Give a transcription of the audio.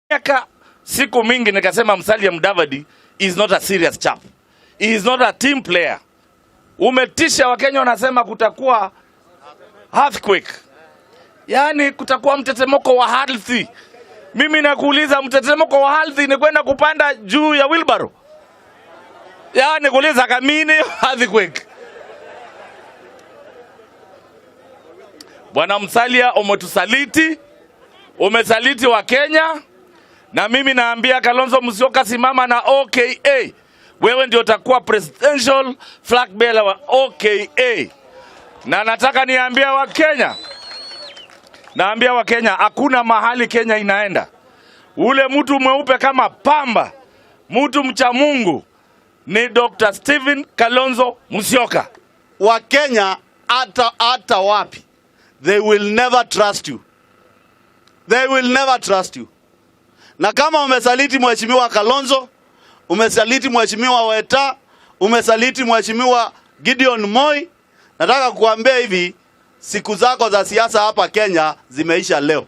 Miaka siku mingi nikasema Musalia Mudavadi is not a serious chap. He is not a team player. Umetisha Wakenya wanasema kutakuwa earthquake. Yaani kutakuwa mtetemeko wa ardhi. Mimi nakuuliza mtetemeko wa ardhi ni kwenda kupanda juu ya wheelbarrow? Yaani kuuliza kamini earthquake. Bwana Musalia, umetusaliti, umesaliti wa Kenya, na mimi naambia Kalonzo Musyoka simama na OKA. Wewe ndio utakuwa presidential flag bearer wa OKA. Na nataka niambia wa Kenya, hakuna mahali Kenya inaenda. Ule mtu mweupe kama pamba, mtu mcha Mungu ni Dr. Stephen Kalonzo Musyoka. Wa Kenya hata wapi, they will never trust you. They will never trust you. Na kama umesaliti mheshimiwa Kalonzo, umesaliti mheshimiwa Weta, umesaliti mheshimiwa Gideon Moi, nataka kukuambia hivi, siku zako za siasa hapa Kenya zimeisha leo.